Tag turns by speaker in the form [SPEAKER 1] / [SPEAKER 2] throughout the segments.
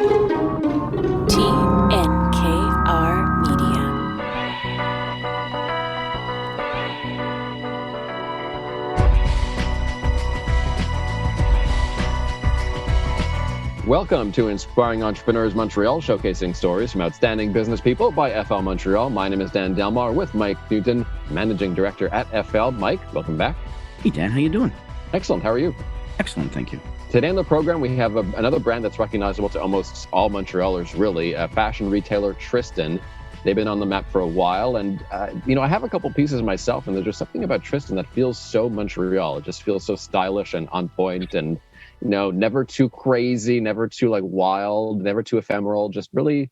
[SPEAKER 1] TNKR Media.
[SPEAKER 2] Welcome to Inspiring Entrepreneurs Montreal, showcasing stories from outstanding business people by FL Montreal. My name is Dan Delmar with Mike Newton, Managing Director at FL. Mike, welcome back.
[SPEAKER 3] Hey, Dan, how you doing?
[SPEAKER 2] Excellent. How are you?
[SPEAKER 3] Excellent, thank you.
[SPEAKER 2] Today on the program, we have another brand that's recognizable to almost all Montrealers, really, fashion retailer Tristan. They've been on the map for a while, and I have a couple pieces myself, and there's just something about Tristan that feels so Montreal. It just feels so stylish and on point, and never too crazy, never too wild, never too ephemeral, just really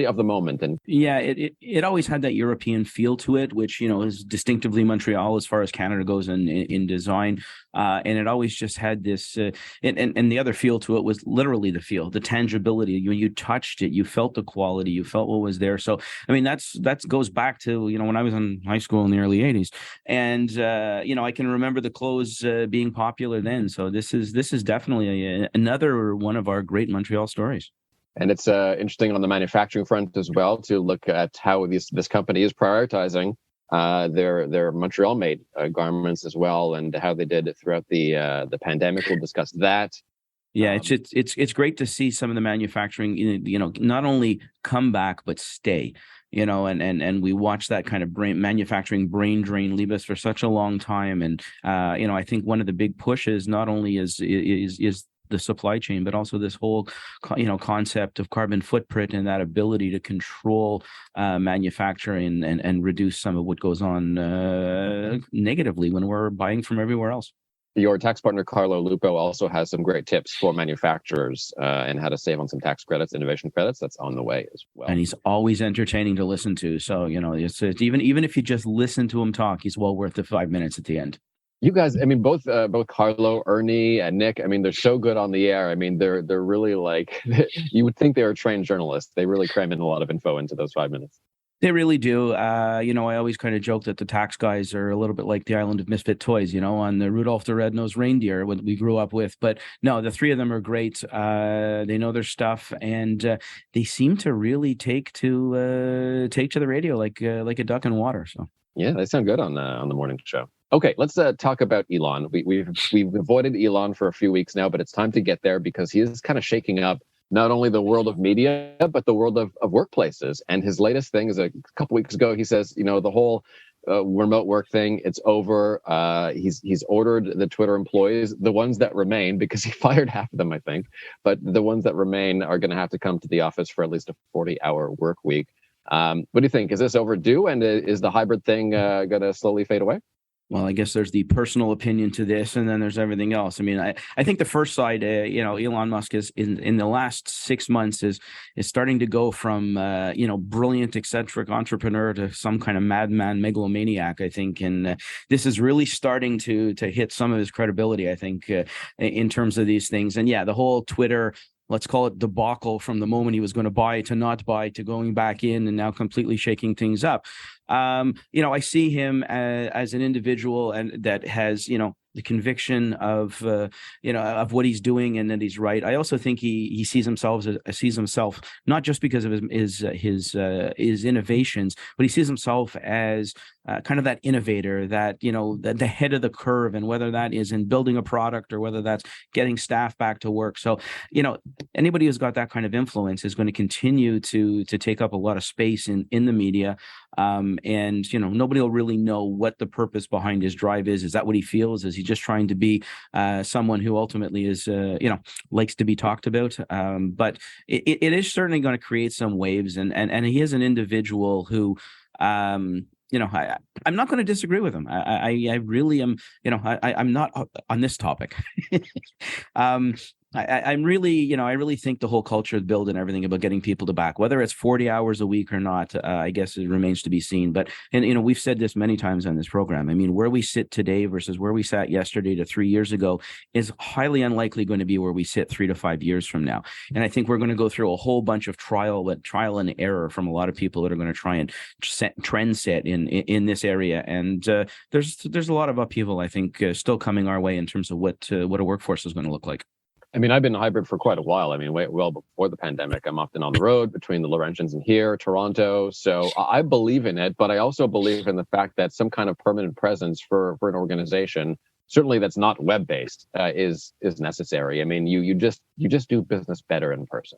[SPEAKER 2] of the moment. And
[SPEAKER 3] yeah, it always had that European feel to it, which is distinctively Montreal as far as Canada goes in design, and it always just had this and the other feel to it was literally the feel, the tangibility. When you touched it, you felt the quality, you felt what was there. So I mean, that goes back to when I was in high school in the early 80s, and I can remember the clothes being popular then. So this is definitely another one of our great Montreal stories.
[SPEAKER 2] And it's interesting on the manufacturing front as well to look at how this company is prioritizing their Montreal-made garments as well, and how they did it throughout the pandemic. We'll discuss that.
[SPEAKER 3] Yeah, it's great to see some of the manufacturing, not only come back but stay. And we watched that kind of manufacturing brain drain leave us for such a long time. And I think one of the big pushes not only is the supply chain, but also this whole, concept of carbon footprint and that ability to control manufacturing and reduce some of what goes on negatively when we're buying from everywhere else.
[SPEAKER 2] Your tax partner, Carlo Lupo, also has some great tips for manufacturers and how to save on some tax credits, innovation credits. That's on the way as well.
[SPEAKER 3] And he's always entertaining to listen to. So, it's even if you just listen to him talk, he's well worth the 5 minutes at the end.
[SPEAKER 2] You guys, I mean, both Carlo, Ernie, and Nick, I mean, they're so good on the air. I mean, they're really you would think they were trained journalists. They really cram in a lot of info into those 5 minutes.
[SPEAKER 3] They really do. I always kind of joke that the tax guys are a little bit like the Island of Misfit Toys, on the Rudolph the Red-Nosed Reindeer, what we grew up with. But no, the three of them are great. They know their stuff, and they seem to really take to the radio like a duck in water. So
[SPEAKER 2] yeah, they sound good on the morning show. Okay, let's talk about Elon. We've avoided Elon for a few weeks now, but it's time to get there because he is kind of shaking up not only the world of media, but the world of workplaces. And his latest thing is a couple weeks ago, he says, the whole remote work thing, it's over. He's ordered the Twitter employees, the ones that remain, because he fired half of them, I think, but the ones that remain are going to have to come to the office for at least a 40-hour work week. What do you think? Is this overdue? And is the hybrid thing going to slowly fade away?
[SPEAKER 3] Well, I guess there's the personal opinion to this, and then there's everything else. I mean, I think the first side, Elon Musk is in the last 6 months is starting to go from brilliant, eccentric entrepreneur to some kind of madman megalomaniac, I think, and this is really starting to hit some of his credibility, I think, in terms of these things. And yeah, the whole Twitter, let's call it debacle, from the moment he was going to buy to not buy to going back in and now completely shaking things up. I see him as an individual and that has, the conviction of what he's doing and that he's right. I also think he sees himself not just because of his innovations, but he sees himself as kind of that innovator, that the head of the curve, and whether that is in building a product or whether that's getting staff back to work. So anybody who's got that kind of influence is going to continue to take up a lot of space in the media. And nobody will really know what the purpose behind his drive is. Is that what he feels? Is he just trying to be someone who ultimately is likes to be talked about? But it is certainly going to create some waves, and he is an individual who I'm not going to disagree with him. I really am. I'm not on this topic. I'm really, I really think the whole culture build and everything about getting people to back, whether it's 40 hours a week or not, I guess it remains to be seen. But, and we've said this many times on this program. I mean, where we sit today versus where we sat yesterday to 3 years ago is highly unlikely going to be where we sit 3 to 5 years from now. And I think we're going to go through a whole bunch of trial and error from a lot of people that are going to try and trend set in this area. And there's a lot of upheaval, I think, still coming our way in terms of what a workforce is going to look like.
[SPEAKER 2] I mean, I've been hybrid for quite a while. I mean, well before the pandemic, I'm often on the road between the Laurentians and here, Toronto. So I believe in it, but I also believe in the fact that some kind of permanent presence for an organization, certainly that's not web based, is necessary. I mean, you just do business better in person.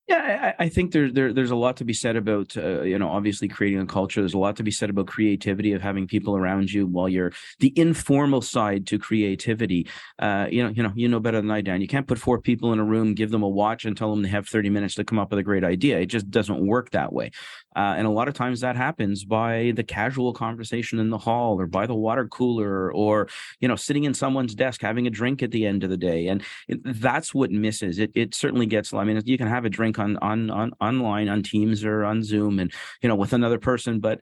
[SPEAKER 3] Yeah, I think there's a lot to be said about obviously creating a culture. There's a lot to be said about creativity, of having people around you while you're the informal side to creativity. You know better than I, Dan. You can't put four people in a room, give them a watch, and tell them they have 30 minutes to come up with a great idea. It just doesn't work that way. And a lot of times that happens by the casual conversation in the hall, or by the water cooler, or sitting in someone's desk having a drink at the end of the day. And that's what misses. It certainly gets. I mean, you can have a drink on online, on Teams or on Zoom, and with another person, but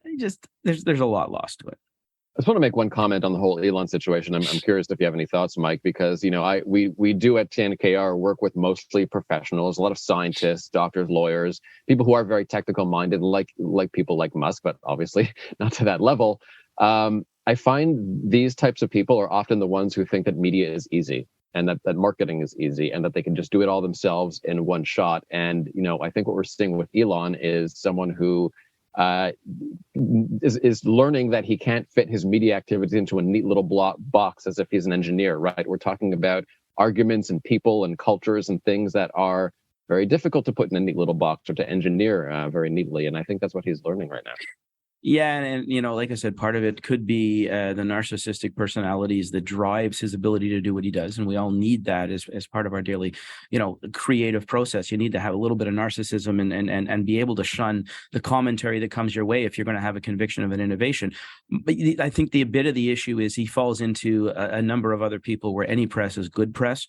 [SPEAKER 3] there's a lot lost to it.
[SPEAKER 2] I just want to make one comment on the whole Elon situation. I'm curious if you have any thoughts, Mike, because we do at TNKR work with mostly professionals, a lot of scientists, doctors, lawyers, people who are very technical minded, like people like Musk, but obviously not to that level. I find these types of people are often the ones who think that media is easy, and that marketing is easy, and that they can just do it all themselves in one shot. And I think what we're seeing with Elon is someone who is learning that he can't fit his media activities into a neat little box as if he's an engineer, right? We're talking about arguments and people and cultures and things that are very difficult to put in a neat little box or to engineer very neatly. And I think that's what he's learning right now.
[SPEAKER 3] Yeah, and like I said, part of it could be the narcissistic personalities that drives his ability to do what he does, and we all need that as part of our daily, creative process. You need to have a little bit of narcissism and be able to shun the commentary that comes your way if you're going to have a conviction of an innovation. But I think the bit of the issue is he falls into a number of other people where any press is good press.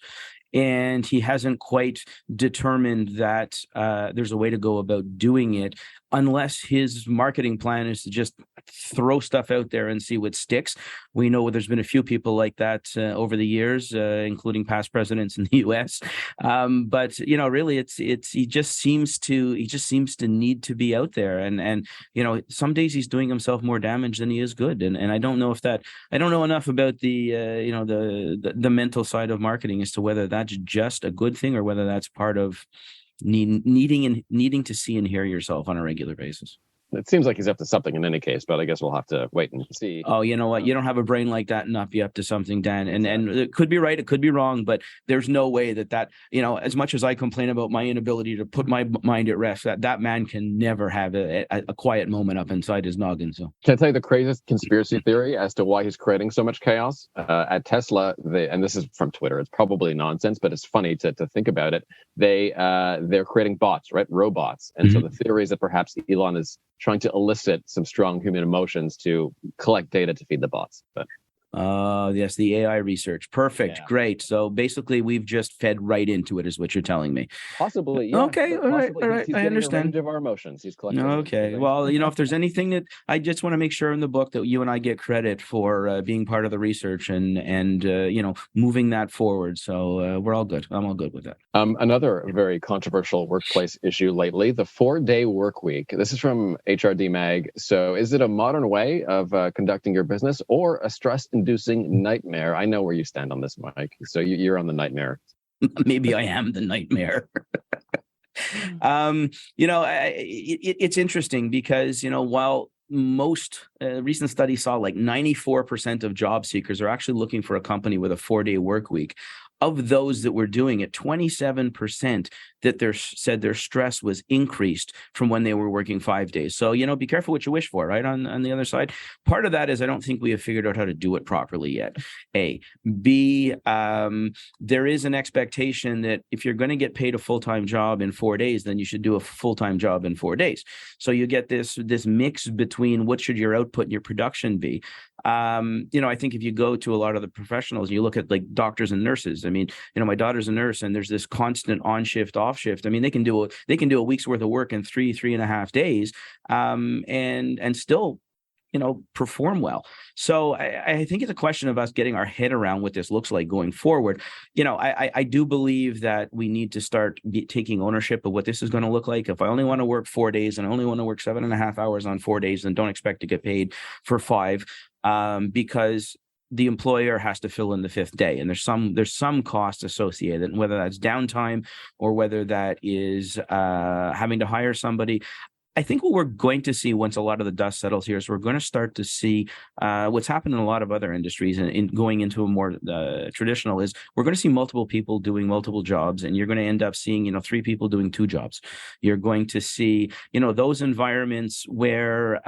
[SPEAKER 3] And he hasn't quite determined that there's a way to go about doing it, unless his marketing plan is to just throw stuff out there and see what sticks. We know there's been a few people like that over the years, including past presidents in the U.S. But really, it's he just seems to need to be out there, and some days he's doing himself more damage than he is good. And I don't know enough about the the mental side of marketing as to whether that's just a good thing or whether that's part of needing to see and hear yourself on a regular basis.
[SPEAKER 2] It seems like he's up to something in any case, but I guess we'll have to wait and see.
[SPEAKER 3] Oh, you know what? You don't have a brain like that and not be up to something, Dan. And it could be right, it could be wrong, but there's no way that as much as I complain about my inability to put my mind at rest, that man can never have a quiet moment up inside his noggin. So
[SPEAKER 2] can I tell you the craziest conspiracy theory as to why he's creating so much chaos? At Tesla, and this is from Twitter, it's probably nonsense, but it's funny to think about it. They're creating bots, right? Robots. And so the theory is that perhaps Elon is trying to elicit some strong human emotions to collect data to feed the bots. But
[SPEAKER 3] yes, the AI research. Perfect.
[SPEAKER 2] Yeah.
[SPEAKER 3] Great. So basically we've just fed right into it, is what you're telling me.
[SPEAKER 2] Possibly, yeah.
[SPEAKER 3] Okay, all right.
[SPEAKER 2] He's
[SPEAKER 3] I understand.
[SPEAKER 2] A range of our emotions. He's collecting.
[SPEAKER 3] Okay. Well, if there's anything that I just want to make sure in the book that you and I get credit for being part of the research and moving that forward. So we're all good. I'm all good with that.
[SPEAKER 2] Another very controversial workplace issue lately, the 4-day work week. This is from HRD Mag. So is it a modern way of conducting your business or a stress-inducing nightmare? I know where you stand on this, Mike. So you're on the nightmare.
[SPEAKER 3] Maybe I am the nightmare. It's interesting because, while most recent studies saw like 94% of job seekers are actually looking for a company with a 4-day work week. Of those that were doing it, 27% that said their stress was increased from when they were working 5 days. So, be careful what you wish for, right? On the other side, part of that is I don't think we have figured out how to do it properly yet. A. B, there is an expectation that if you're going to get paid a full-time job in 4 days, then you should do a full-time job in 4 days. So you get this mix between what should your output and your production be. I think if you go to a lot of the professionals, you look at like doctors and nurses. I mean, my daughter's a nurse, and there's this constant on shift, off shift. I mean, they can do a week's worth of work in 3.5 days, and still, perform well. So I think it's a question of us getting our head around what this looks like going forward. I do believe that we need to start taking ownership of what this is going to look like. If I only want to work 4 days and I only want to work 7.5 hours on 4 days, then don't expect to get paid for 5. Because the employer has to fill in the fifth day, and there's some cost associated, whether that's downtime or whether that is having to hire somebody. I think what we're going to see once a lot of the dust settles here is we're going to start to see what's happened in a lot of other industries, and in going into a more traditional is we're going to see multiple people doing multiple jobs, and you're going to end up seeing 3 people doing 2 jobs. You're going to see those environments where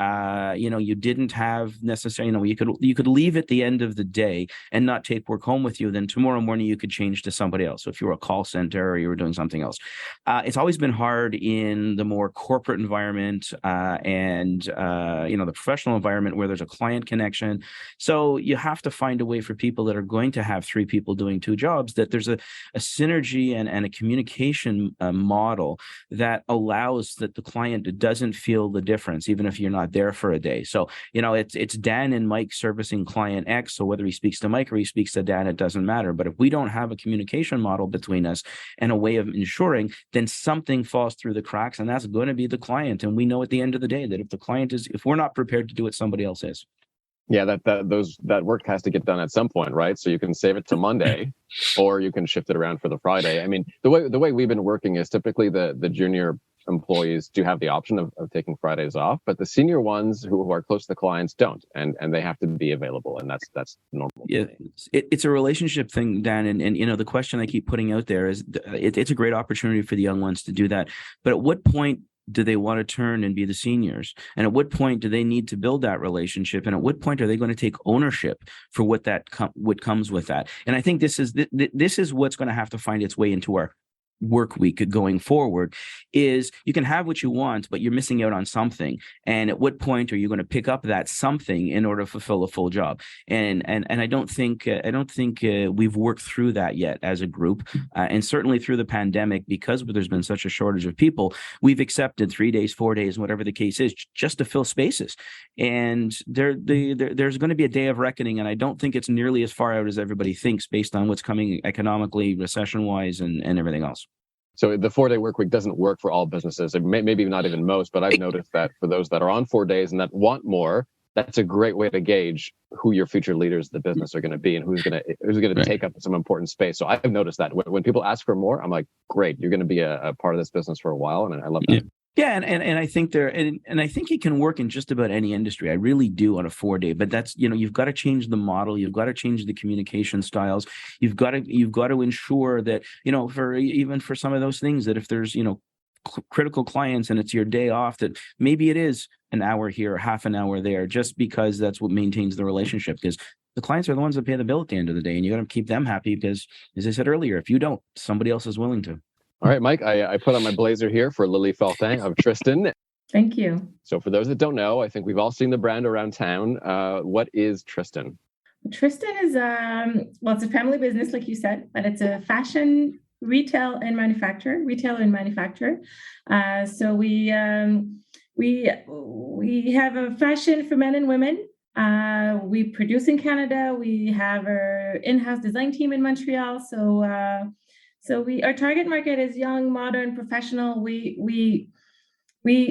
[SPEAKER 3] you didn't have necessarily you could leave at the end of the day and not take work home with you. Then tomorrow morning you could change to somebody else. So if you were a call center or you were doing something else, it's always been hard in the more corporate environment and the professional environment where there's a client connection. So you have to find a way for people that are going to have 3 people doing 2 jobs, that there's a synergy and a communication model that allows that the client doesn't feel the difference, even if you're not there for a day. So, it's Dan and Mike servicing client X. So whether he speaks to Mike or he speaks to Dan, it doesn't matter. But if we don't have a communication model between us and a way of ensuring, then something falls through the cracks, and that's going to be the client. And we know at the end of the day that if we're not prepared to do it, somebody else is.
[SPEAKER 2] Yeah, that work has to get done at some point, right? So you can save it to Monday, or you can shift it around for the Friday. I mean, the way we've been working is typically the junior employees do have the option of taking Fridays off, but the senior ones who are close to the clients don't, and they have to be available, and that's normal.
[SPEAKER 3] Yeah, it's a relationship thing, Dan, and the question I keep putting out there is it's a great opportunity for the young ones to do that, but at what point do they want to turn and be the seniors? And at what point do they need to build that relationship? And at what point are they going to take ownership for what comes with that? And I think this is what's going to have to find its way into our work week going forward. Is you can have what you want, but you're missing out on something. And at what point are you going to pick up that something in order to fulfill a full job? And I don't think we've worked through that yet as a group. And certainly through the pandemic, because there's been such a shortage of people, we've accepted 3 days, 4 days, whatever the case is, just to fill spaces. And there's going to be a day of reckoning. And I don't think it's nearly as far out as everybody thinks, based on what's coming economically, recession-wise, and everything else.
[SPEAKER 2] So the 4-day work week doesn't work for all businesses, maybe not even most, but I've noticed that for those that are on 4 days and that want more, that's a great way to gauge who your future leaders of the business are going to be and who's going to
[SPEAKER 3] Right.
[SPEAKER 2] take up some important space. So I've noticed that when people ask for more, I'm like, great, you're going to be a part of this business for a while, and I love that.
[SPEAKER 3] Yeah. Yeah, and I think I think it can work in just about any industry. I really do, on a 4-day. But that's you've got to change the model. You've got to change the communication styles. You've got to ensure that for some of those things, that if there's critical clients and it's your day off, that maybe it is an hour here, half an hour there, just because that's what maintains the relationship. Because the clients are the ones that pay the bill at the end of the day, and you got to keep them happy. Because, as I said earlier, if you don't, somebody else is willing to.
[SPEAKER 2] All right, Mike, I put on my blazer here for Lily Fortin of Tristan.
[SPEAKER 1] Thank you.
[SPEAKER 2] So for those that don't know, I think we've all seen the brand around town. What is Tristan?
[SPEAKER 1] Tristan is, it's a family business, like you said, but it's a fashion retailer and manufacturer. So we have a fashion for men and women. We produce in Canada. We have our in-house design team in Montreal. So our target market is young, modern, professional. We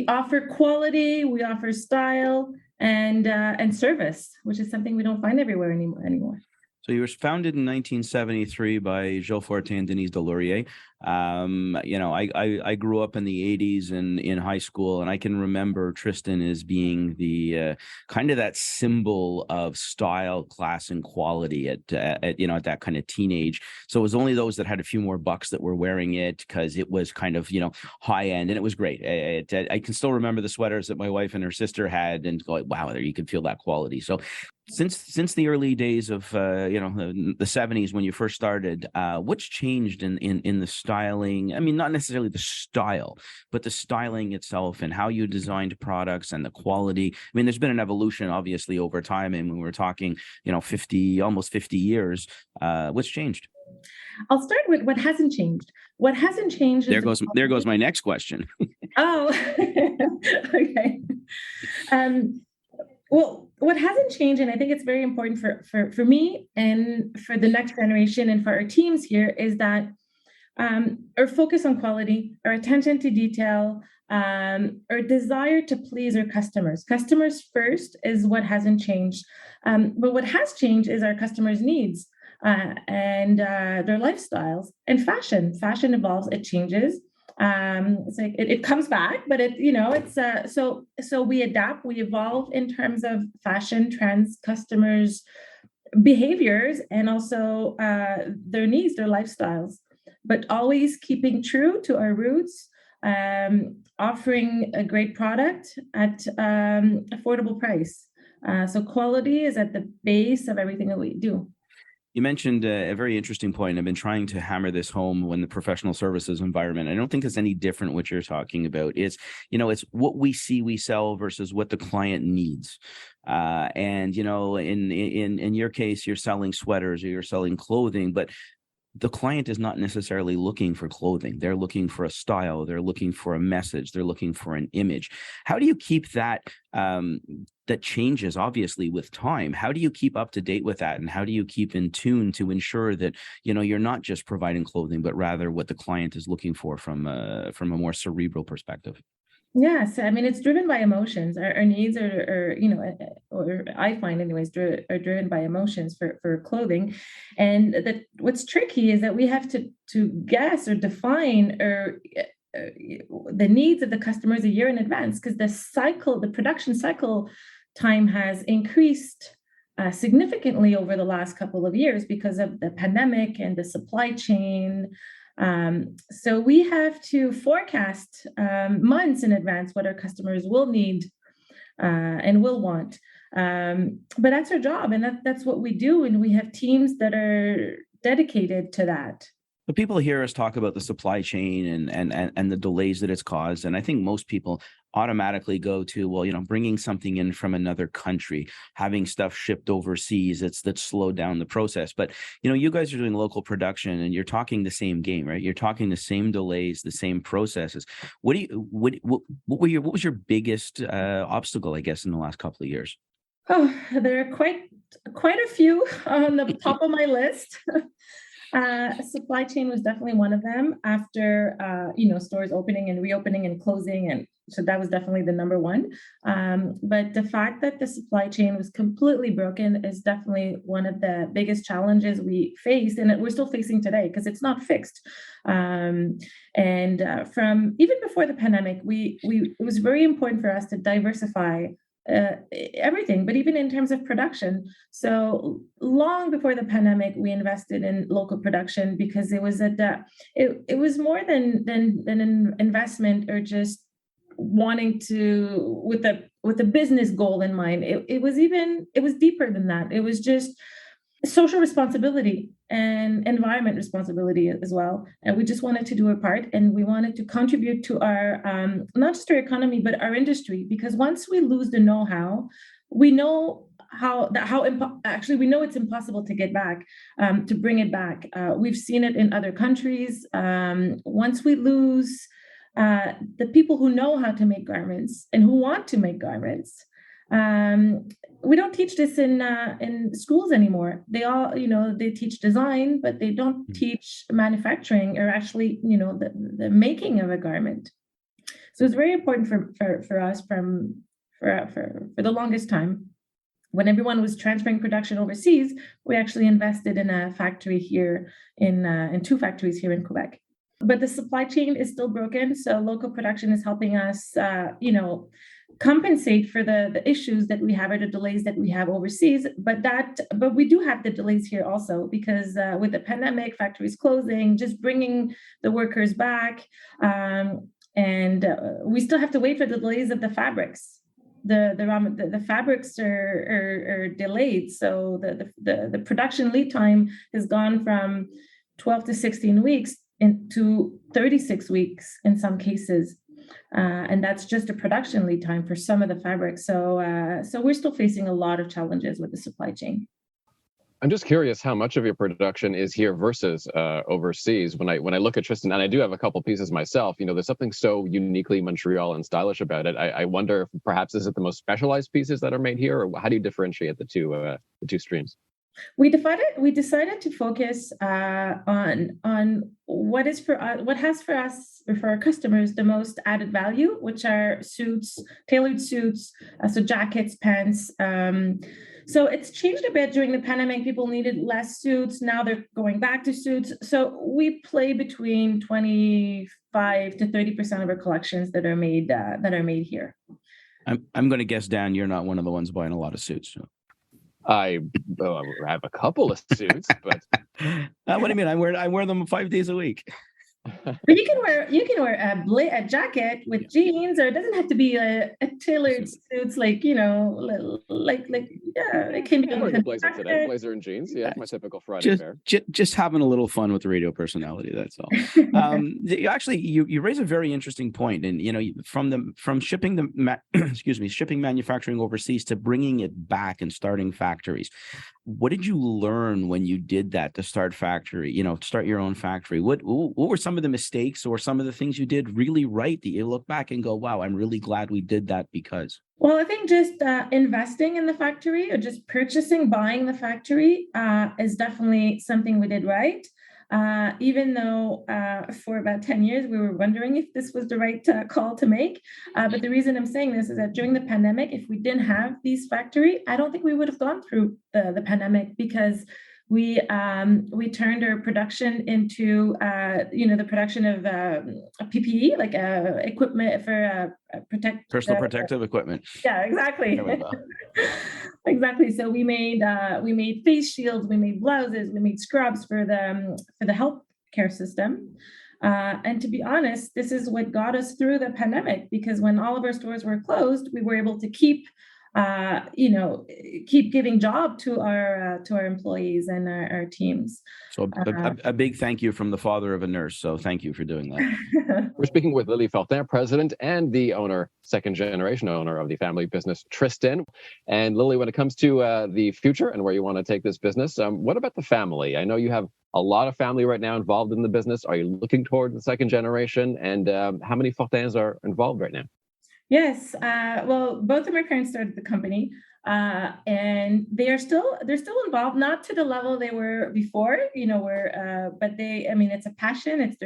[SPEAKER 1] offer quality, we offer style, and service, which is something we don't find everywhere anymore.
[SPEAKER 3] So you were founded in 1973 by Lily Fortin and Denise Delorier. I grew up in the 80s and in high school, and I can remember Tristan as being the kind of that symbol of style, class, and quality at that kind of teenage. So it was only those that had a few more bucks that were wearing it, because it was kind of high end, and it was great. I can still remember the sweaters that my wife and her sister had, and go, wow, there you could feel that quality. So since the early days of the 70s, when you first started, what's changed in the styling? I mean, not necessarily the style, but the styling itself, and how you designed products and the quality. I mean, there's been an evolution, obviously, over time, and when we're talking almost 50 years, what's changed?
[SPEAKER 1] I'll start with what hasn't changed. What hasn't changed is
[SPEAKER 3] there goes my next question.
[SPEAKER 1] Oh, okay. Well, what hasn't changed, and I think it's very important for me and for the next generation and for our teams here, is that our focus on quality, our attention to detail, our desire to please our customers. Customers first is what hasn't changed. But what has changed is our customers' needs and their lifestyles and fashion. Fashion evolves, it changes. It's like it comes back, but so we adapt, we evolve in terms of fashion trends, customers' behaviors, and also their needs, their lifestyles, but always keeping true to our roots, offering a great product at affordable price. So quality is at the base of everything that we do.
[SPEAKER 3] You mentioned a very interesting point. I've been trying to hammer this home when the professional services environment. I don't think it's any different what you're talking about. It's what we see, we sell versus what the client needs. And in your case, you're selling sweaters or you're selling clothing, but the client is not necessarily looking for clothing. They're looking for a style. They're looking for a message. They're looking for an image. How do you keep that? That changes obviously with time. How do you keep up to date with that? And how do you keep in tune to ensure that, you're not just providing clothing, but rather what the client is looking for from a more cerebral perspective?
[SPEAKER 1] Yes, I mean it's driven by emotions. Our needs or I find anyways, are driven by emotions for clothing, and that what's tricky is that we have to guess or define or the needs of the customers a year in advance, because the production cycle time has increased significantly over the last couple of years because of the pandemic and the supply chain. So we have to forecast months in advance what our customers will need and will want. But that's our job, and that's what we do, and we have teams that are dedicated to that.
[SPEAKER 3] But people hear us talk about the supply chain and the delays that it's caused, and I think most people automatically go to, well, bringing something in from another country, having stuff shipped overseas, that's slowed down the process. But you guys are doing local production, and you're talking the same game, right? You're talking the same delays, the same processes. What was your biggest obstacle, I guess, in the last couple of years?
[SPEAKER 1] Oh, there are quite a few on the top of my list. Supply chain was definitely one of them after, stores opening and reopening and closing. And so that was definitely the number one. But the fact that the supply chain was completely broken is definitely one of the biggest challenges we faced, and we're still facing today because it's not fixed. From even before the pandemic, it was very important for us to diversify everything, but even in terms of production. So long before the pandemic, we invested in local production because it was it was more than an investment or just wanting to with a business goal in mind. It was deeper than that. It was just social responsibility and environment responsibility as well. And we just wanted to do our part, and we wanted to contribute to our not just our economy but our industry, because once we lose the know-how, we know actually we know it's impossible to get back, to bring it back. We've seen it in other countries. Once we lose the people who know how to make garments and who want to make garments, we don't teach this in schools anymore. They all, they teach design, but they don't teach manufacturing or actually, the making of a garment. So it's very important for us for the longest time. When everyone was transferring production overseas, we actually invested in a factory here in two factories here in Quebec. But the supply chain is still broken, so local production is helping us, compensate for the issues that we have or the delays that we have overseas. But we do have the delays here also because with the pandemic, factories closing, just bringing the workers back, and we still have to wait for the delays of the fabrics. The fabrics are delayed, so the production lead time has gone from 12 to 16 weeks into 36 weeks in some cases. And that's just a production lead time for some of the fabrics. So we're still facing a lot of challenges with the supply chain.
[SPEAKER 2] I'm just curious how much of your production is here versus overseas. When I look at Tristan, and I do have a couple pieces myself, there's something so uniquely Montreal and stylish about it. I wonder if perhaps is it the most specialized pieces that are made here, or how do you differentiate the two streams?
[SPEAKER 1] We decided to focus on what is for us, what has for us or for our customers the most added value, which are suits, tailored suits, so jackets, pants. So it's changed a bit during the pandemic. People needed less suits. Now they're going back to suits. So we play between 25 to 30% of our collections that are made here.
[SPEAKER 3] I'm going to guess, Dan, you're not one of the ones buying a lot of suits. So.
[SPEAKER 2] I have a couple of suits, but
[SPEAKER 3] What do you mean? I wear them 5 days a week.
[SPEAKER 1] But you can wear a jacket with jeans, or it doesn't have to be a tailored suits, like it can be.
[SPEAKER 2] I'm wearing a blazer today, blazer and jeans. Yeah, my typical Friday fare.
[SPEAKER 3] Just having a little fun with the radio personality. That's all. Actually, you raise a very interesting point, and from shipping shipping manufacturing overseas to bringing it back and starting factories. What did you learn when you did that to start start your own factory? What were some of the mistakes or some of the things you did really right that you look back and go, wow, I'm really glad we did that because?
[SPEAKER 1] Well, I think just investing in the factory or just buying the factory is definitely something we did right. Even though for about 10 years, we were wondering if this was the right call to make. But the reason I'm saying this is that during the pandemic, if we didn't have these factory, I don't think we would have gone through the pandemic, because we turned our production into the production of PPE, like equipment for
[SPEAKER 3] personal protective equipment.
[SPEAKER 1] Yeah, exactly.
[SPEAKER 3] There we go.
[SPEAKER 1] Exactly. So we made face shields, we made blouses, we made scrubs for the healthcare system. And to be honest, this is what got us through the pandemic, because when all of our stores were closed, we were able to keep giving job to our employees and our teams.
[SPEAKER 3] So a big thank you from the father of a nurse. So thank you for doing that.
[SPEAKER 2] We're speaking with Lily Fortin, president and the second generation owner of the family business Tristan. And Lily, when it comes to the future and where you want to take this business, what about the family? I know you have a lot of family right now involved in the business. Are you looking toward the second generation? And how many Fortins are involved right now?
[SPEAKER 1] Yes. Well, both of my parents started the company, and they're still involved, not to the level they were before, but it's a passion. It's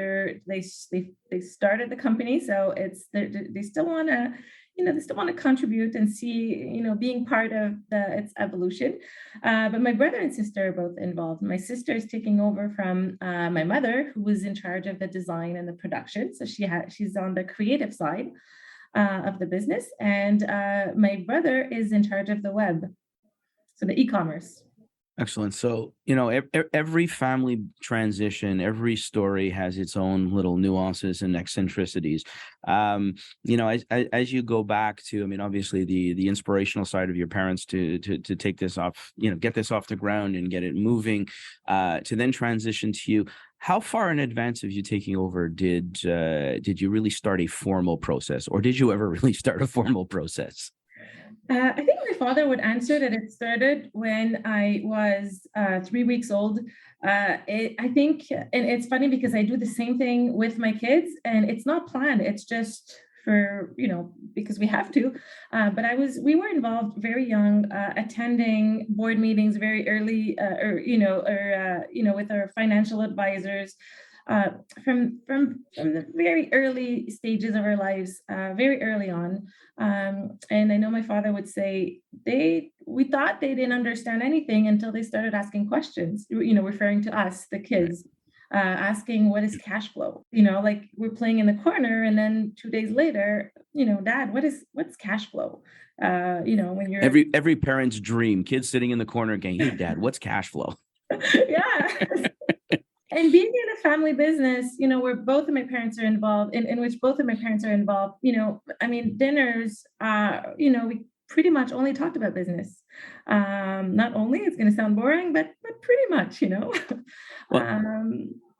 [SPEAKER 1] they started the company. So they still want to, contribute and see, being part of its evolution. But my brother and sister are both involved. My sister is taking over from my mother, who was in charge of the design and the production. So she's on the creative side of the business, and my brother is in charge of the web, so the e-commerce.
[SPEAKER 3] Excellent. So, every family transition, every story has its own little nuances and eccentricities. As you go back to, obviously the inspirational side of your parents to take this off, get this off the ground and get it moving, to then transition to you. How far in advance of you taking over did you really start a formal process, or did you ever really start a formal process?
[SPEAKER 1] I think my father would answer that it started when I was 3 weeks old. I think, and it's funny because I do the same thing with my kids, and it's not planned. It's just for, because we have to. But we were involved very young, attending board meetings very early, with our financial advisors. From the very early stages of our lives, very early on. And I know my father would say we thought they didn't understand anything until they started asking questions, referring to us, the kids, asking what is cash flow, like we're playing in the corner, and then 2 days later, Dad, what's cash flow? When you're
[SPEAKER 3] every parent's dream, kids sitting in the corner going, hey, Dad, what's cash flow?
[SPEAKER 1] Yeah. And being in a family business, where both of my parents are involved, in which both of my parents are involved, dinners, we pretty much only talked about business. Not only, it's going to sound boring, but pretty much,
[SPEAKER 3] Well,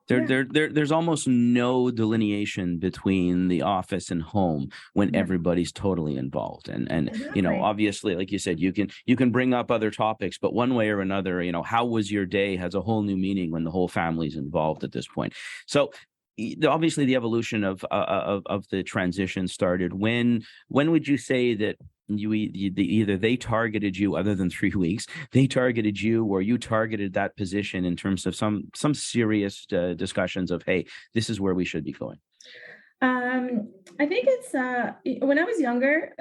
[SPEAKER 3] there's almost no delineation between the office and home when everybody's totally involved. And
[SPEAKER 1] Exactly.
[SPEAKER 3] Obviously, like you said, you can bring up other topics, but one way or another, how was your day has a whole new meaning when the whole family's involved at this point. So obviously the evolution of the transition started. When would you say that Either they targeted you, other than 3 weeks, they targeted you, or you targeted that position in terms of some serious discussions of, hey, this is where we should be going.
[SPEAKER 1] I think it's when I was younger,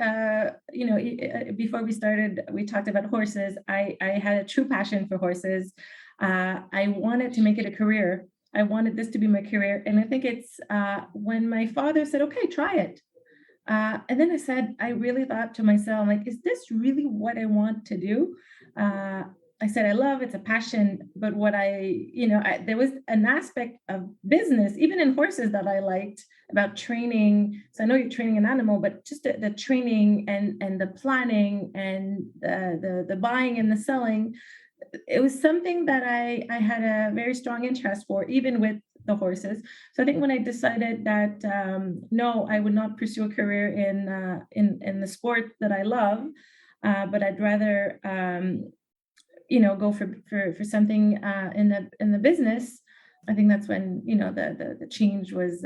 [SPEAKER 1] before we talked about horses. I had a true passion for horses. I wanted to make it a career. I wanted this to be my career. And I think it's when my father said, okay, try it. And then I really thought to myself, like, is this really what I want to do? I said, I love it's a passion, but there was an aspect of business, even in horses, that I liked about training. So I know you're training an animal, but just the training and the planning and the buying and the selling, it was something that I had a very strong interest for, even with the horses. So I think when I decided that no, I would not pursue a career in the sport that I love, but I'd rather go for something in the business. I think that's when the change was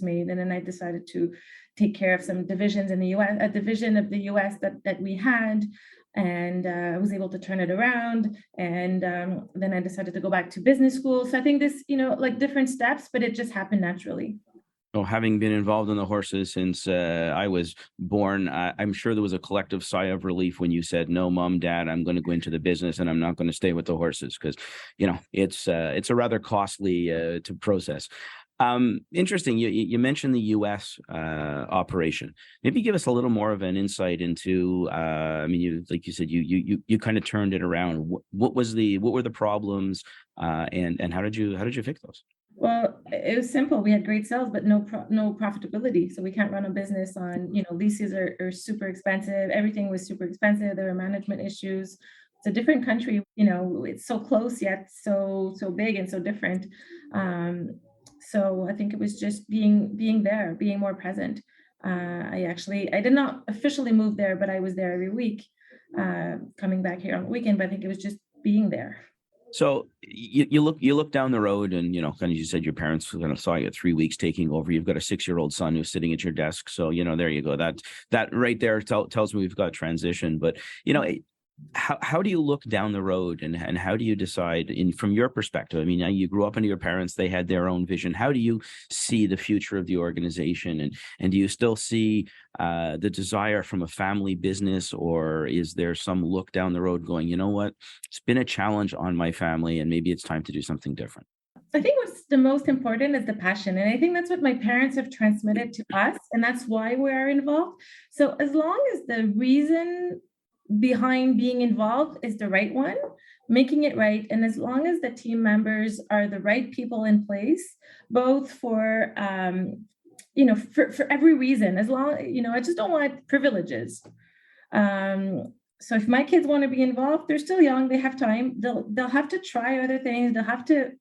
[SPEAKER 1] made, and then I decided to take care of some divisions in the U.S., a division of the U.S. that we had, and I was able to turn it around. And then I decided to go back to business school. So I think this, like different steps, but it just happened naturally.
[SPEAKER 3] So having been involved in the horses since I was born, I'm sure there was a collective sigh of relief when you said, no, mom, dad, I'm going to go into the business and I'm not going to stay with the horses, because, it's a rather costly to process. Interesting. You mentioned the U.S. Operation. Maybe give us a little more of an insight into. Like you said, you kind of turned it around. What were the problems, and how did you fix those?
[SPEAKER 1] Well, it was simple. We had great sales, but no profitability. So we can't run a business on, leases are super expensive. Everything was super expensive. There were management issues. It's a different country. It's so close yet so big and so different. So I think it was just being there, being more present. I did not officially move there, but I was there every week, coming back here on the weekend. But I think it was just being there.
[SPEAKER 3] So you look down the road, and kind of, you said your parents kind of saw you at 3 weeks taking over. You've got a 6-year-old son who's sitting at your desk. So there you go. That right there tells me we've got transition. But how do you look down the road, and how do you decide from your perspective? I mean, you grew up under your parents; they had their own vision. How do you see the future of the organization, and do you still see the desire from a family business, or is there some look down the road going, you know what, it's been a challenge on my family, and maybe it's time to do something different?
[SPEAKER 1] I think what's the most important is the passion. And I think that's what my parents have transmitted to us. And that's why we are involved. So as long as the reason behind being involved is the right one, making it right. And as long as the team members are the right people in place, both for, for every reason, as long, I just don't want privileges. So if my kids want to be involved, they're still young, they have time, they'll have to try other things. They'll have to,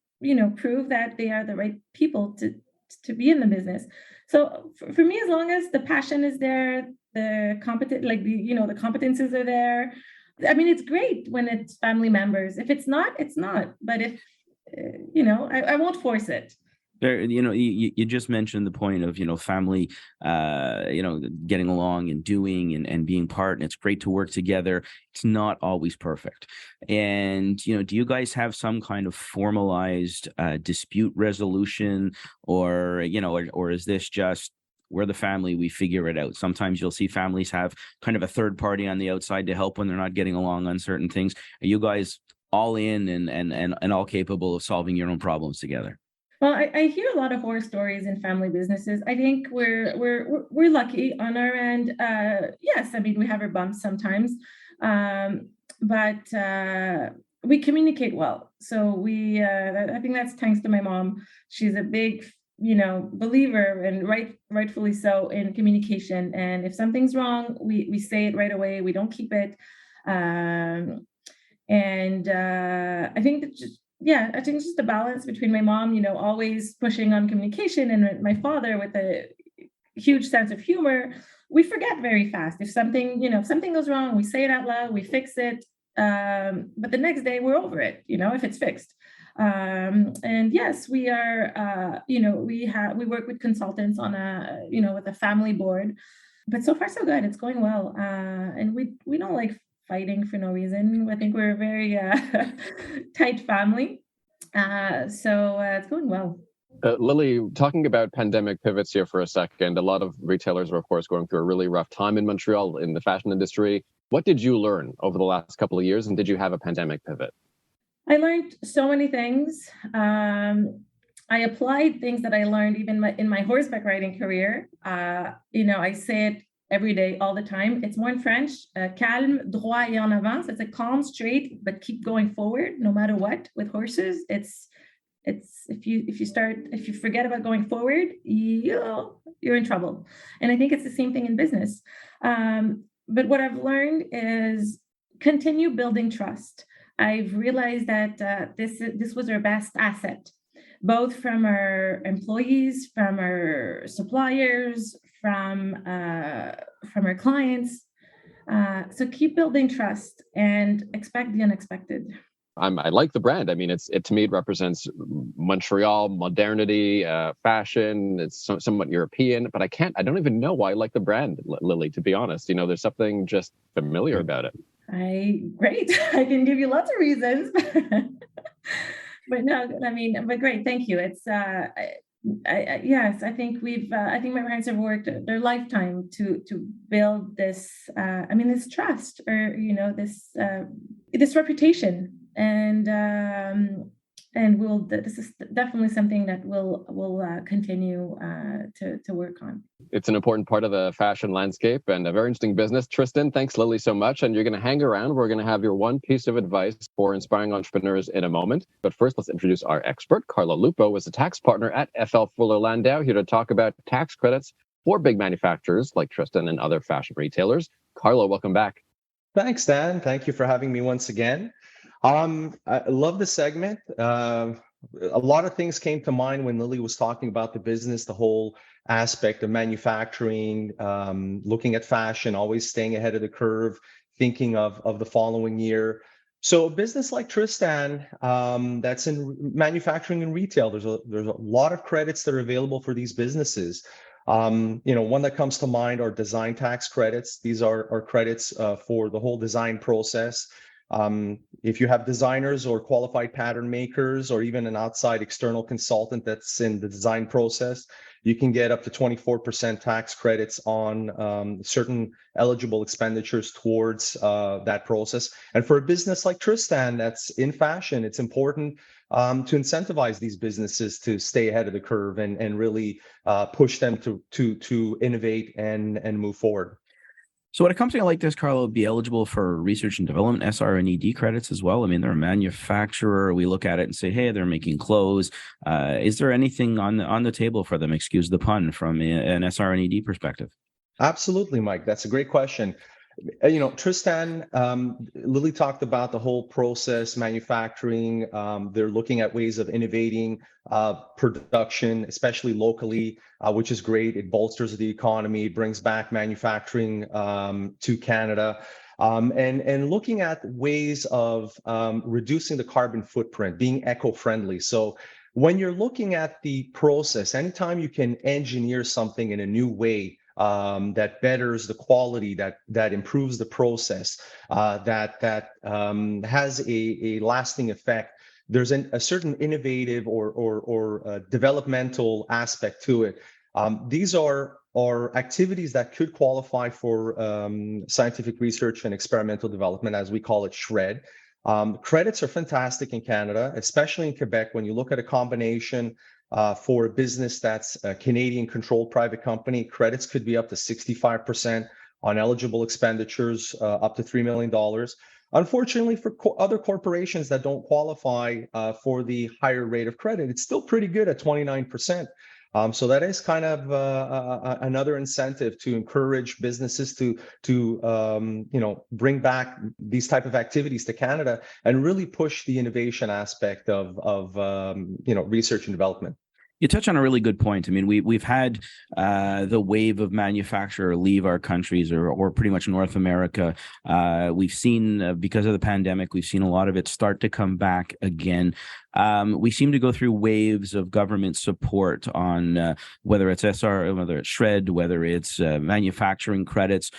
[SPEAKER 1] prove that they are the right people to be in the business. So for me, as long as the passion is there, the competences are there. I mean, it's great when it's family members. If it's not, it's not. But if, I won't force it.
[SPEAKER 3] There, you just mentioned the point of, family, getting along and doing and being part, and it's great to work together. It's not always perfect. And, do you guys have some kind of formalized dispute resolution, or is this just, we're the family, we figure it out? Sometimes you'll see families have kind of a third party on the outside to help when they're not getting along on certain things. Are you guys all in and all capable of solving your own problems together?
[SPEAKER 1] Well, I hear a lot of horror stories in family businesses. I think we're lucky on our end. Yes, I mean, we have our bumps sometimes, but we communicate well. So I think that's thanks to my mom. She's a big, believer, and rightfully so, in communication. And if something's wrong, we say it right away. We don't keep it. And I think that I think it's just a balance between my mom, always pushing on communication, and my father with a huge sense of humor. We forget very fast. If something goes wrong, we say it out loud, we fix it. But the next day we're over it, if it's fixed. And yes, we are, we work with consultants on with a family board. but so far so good. It's going well, and we don't like fighting for no reason. I think we're a very tight family, so it's going well.
[SPEAKER 2] Lily, talking about pandemic pivots here for a second, a lot of retailers are, of course, going through a really rough time in Montreal in the fashion industry. What did you learn over the last couple of years, and did you have a pandemic pivot?
[SPEAKER 1] I learned so many things. I applied things that I learned even in my horseback riding career. I say it every day, all the time. It's more in French, calme, droit et en avant. So it's a calm, straight, but keep going forward, no matter what. With horses, it's if you forget about going forward, you're in trouble. And I think it's the same thing in business. But what I've learned is continue building trust. I've realized that this was our best asset, both from our employees, from our suppliers, from our clients. So keep building trust and expect the unexpected.
[SPEAKER 2] I like the brand. I mean, it to me, it represents Montreal modernity, fashion. It's somewhat European, but I don't even know why I like the brand, Lily, to be honest. There's something just familiar about it.
[SPEAKER 1] Great. I can give you lots of reasons, but no, but great. Thank you. It's, yes, I think I think my parents have worked their lifetime to build this, this trust or, this reputation. And this is definitely something that we'll continue to work on.
[SPEAKER 2] It's an important part of the fashion landscape and a very interesting business. Tristan, thanks, Lily, so much. And you're going to hang around. We're going to have your one piece of advice for inspiring entrepreneurs in a moment. But first, let's introduce our expert. Carlo Lupo is a tax partner at FL Fuller Landau, here to talk about tax credits for big manufacturers like Tristan and other fashion retailers. Carlo, welcome back.
[SPEAKER 4] Thanks, Dan. Thank you for having me once again. I love the segment. A lot of things came to mind when Lily was talking about the business, the whole aspect of manufacturing, looking at fashion, always staying ahead of the curve, thinking of the following year. So a business like Tristan, that's in manufacturing and retail, there's a lot of credits that are available for these businesses. One that comes to mind are design tax credits. These are credits for the whole design process. If you have designers or qualified pattern makers or even an outside external consultant that's in the design process, you can get up to 24% tax credits on certain eligible expenditures towards that process. And for a business like Tristan that's in fashion, it's important to incentivize these businesses to stay ahead of the curve and really push them to innovate and move forward.
[SPEAKER 3] So would a company like this, Carlo, be eligible for research and development, SR and ED credits as well? I mean, they're a manufacturer. We look at it and say, hey, they're making clothes. Is there anything on the table for them, excuse the pun, from an SR and ED perspective?
[SPEAKER 4] Absolutely, Mike. That's a great question. Tristan, Lily talked about the whole process, manufacturing. They're looking at ways of innovating production, especially locally, which is great. It bolsters the economy, brings back manufacturing to Canada, and looking at ways of reducing the carbon footprint, being eco-friendly. So when you're looking at the process, anytime you can engineer something in a new way, that betters the quality, that improves the process, that has a lasting effect. There's a certain innovative or developmental aspect to it. These are activities that could qualify for scientific research and experimental development, as we call it, SHRED. Credits are fantastic in Canada, especially in Quebec. When you look at a combination for a business that's a Canadian-controlled private company, credits could be up to 65% on eligible expenditures, up to $3 million. Unfortunately, for other corporations that don't qualify for the higher rate of credit, it's still pretty good at 29%. So that is kind of another incentive to encourage businesses to bring back these type of activities to Canada and really push the innovation aspect of research and development.
[SPEAKER 3] You touch on a really good point. I mean, we've had the wave of manufacturer leave our countries or pretty much North America. We've seen, because of the pandemic, we've seen a lot of it start to come back again. we seem to go through waves of government support on whether it's SR, whether it's SHRED, whether it's manufacturing credits.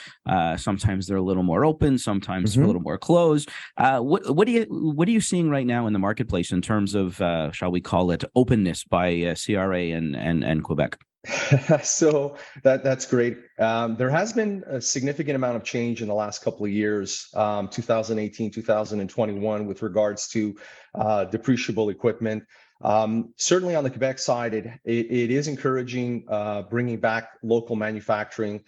[SPEAKER 3] Sometimes they're a little more open, sometimes a little more closed. What are you seeing right now in the marketplace in terms of, shall we call it, openness by CRA and Quebec?
[SPEAKER 4] So that's great. There has been a significant amount of change in the last couple of years, 2018, 2021, with regards to depreciable equipment. Certainly on the Quebec side, it is encouraging bringing back local manufacturing.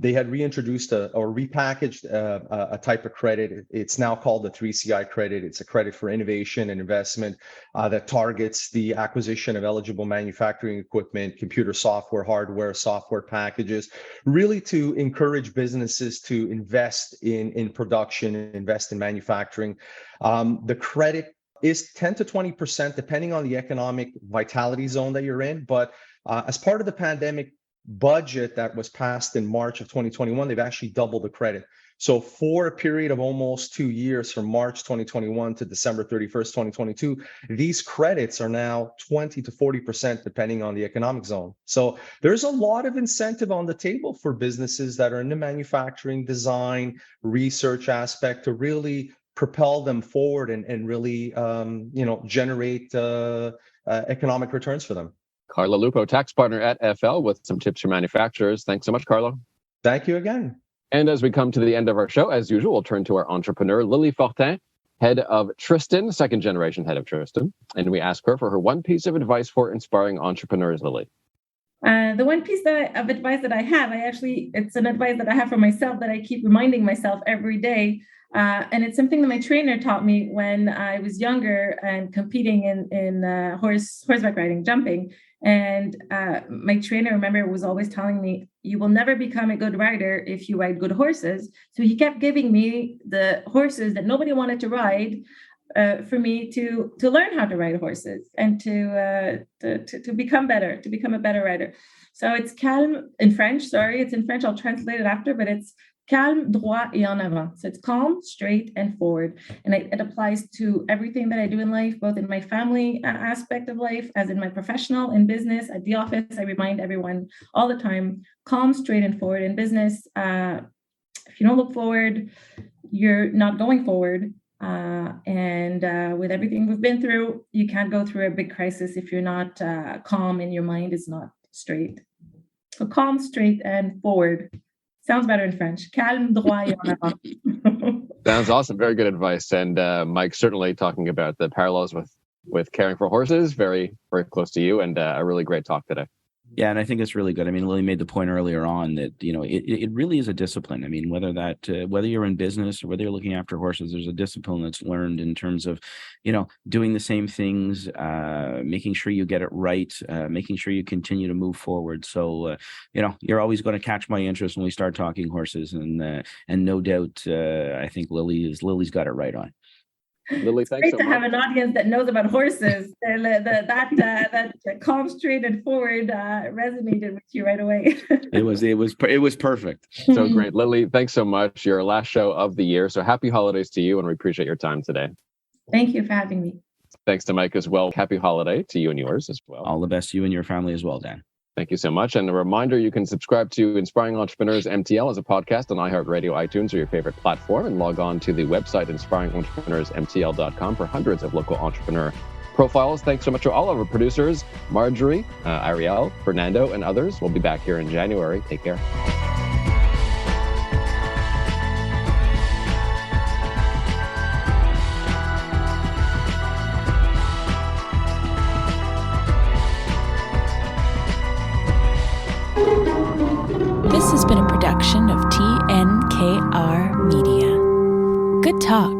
[SPEAKER 4] They had reintroduced or repackaged a type of credit. It's now called the 3CI credit. It's a credit for innovation and investment that targets the acquisition of eligible manufacturing equipment, computer software, hardware, software packages, really to encourage businesses to invest in production, invest in manufacturing. The credit is 10 to 20%, depending on the economic vitality zone that you're in. But as part of the pandemic budget that was passed in March of 2021, they've actually doubled the credit. So for a period of almost 2 years, from March 2021 to December 31st, 2022, these credits are now 20 to 40%, depending on the economic zone. So there's a lot of incentive on the table for businesses that are in the manufacturing, design, research aspect to really propel them forward and really, generate economic returns for them.
[SPEAKER 2] Carlo Lupo, tax partner at FL, with some tips for manufacturers. Thanks so much, Carlo.
[SPEAKER 4] Thank you again.
[SPEAKER 2] And as we come to the end of our show, as usual, we'll turn to our entrepreneur, Lily Fortin, head of Tristan, second generation head of Tristan. And we ask her for her one piece of advice for inspiring entrepreneurs, Lily.
[SPEAKER 1] The one piece of advice that I have, it's an advice that I have for myself that I keep reminding myself every day. And it's something that my trainer taught me when I was younger and competing in horseback riding, jumping. And my trainer, remember, was always telling me, you will never become a good rider if you ride good horses. So he kept giving me the horses that nobody wanted to ride for me to learn how to ride horses and to become better, to become a better rider. So it's calme in French. Sorry, it's in French. I'll translate it after, but it's calme, droit et en avant. So it's calm, straight, and forward. And it applies to everything that I do in life, both in my family aspect of life, as in my professional, in business, at the office. I remind everyone all the time, calm, straight, and forward. In business, if you don't look forward, you're not going forward. And with everything we've been through, you can't go through a big crisis if you're not calm and your mind is not straight. So calm, straight, and forward. Sounds better in French. Calme, droit, et en avant.
[SPEAKER 2] Sounds awesome. Very good advice. And Mike, certainly talking about the parallels with caring for horses, very, very close to you, and a really great talk today.
[SPEAKER 3] Yeah, and I think it's really good. I mean, Lily made the point earlier on that, it really is a discipline. I mean, whether you're in business or whether you're looking after horses, there's a discipline that's learned in terms of, doing the same things, making sure you get it right, making sure you continue to move forward. So, you're always going to catch my interest when we start talking horses, and no doubt, I think Lily's got it right on.
[SPEAKER 2] Lily, thanks
[SPEAKER 1] great
[SPEAKER 2] so
[SPEAKER 1] to
[SPEAKER 2] much.
[SPEAKER 1] have an audience that knows about horses. That calm, straight, and forward resonated with you right away.
[SPEAKER 3] It was perfect.
[SPEAKER 2] So great. Lily, thanks so much. Your last show of the year. So happy holidays to you, and we appreciate your time today.
[SPEAKER 1] Thank you for having me.
[SPEAKER 2] Thanks to Mike as well. Happy holiday to you and yours as well.
[SPEAKER 3] All the best to you and your family as well, Dan.
[SPEAKER 2] Thank you so much. And a reminder, you can subscribe to Inspiring Entrepreneurs MTL as a podcast on iHeartRadio, iTunes, or your favorite platform, and log on to the website inspiringentrepreneursmtl.com for hundreds of local entrepreneur profiles. Thanks so much to all of our producers, Marjorie, Ariel, Fernando, and others. We'll be back here in January. Take care.
[SPEAKER 5] This has been a production of TNKR Media. Good talk.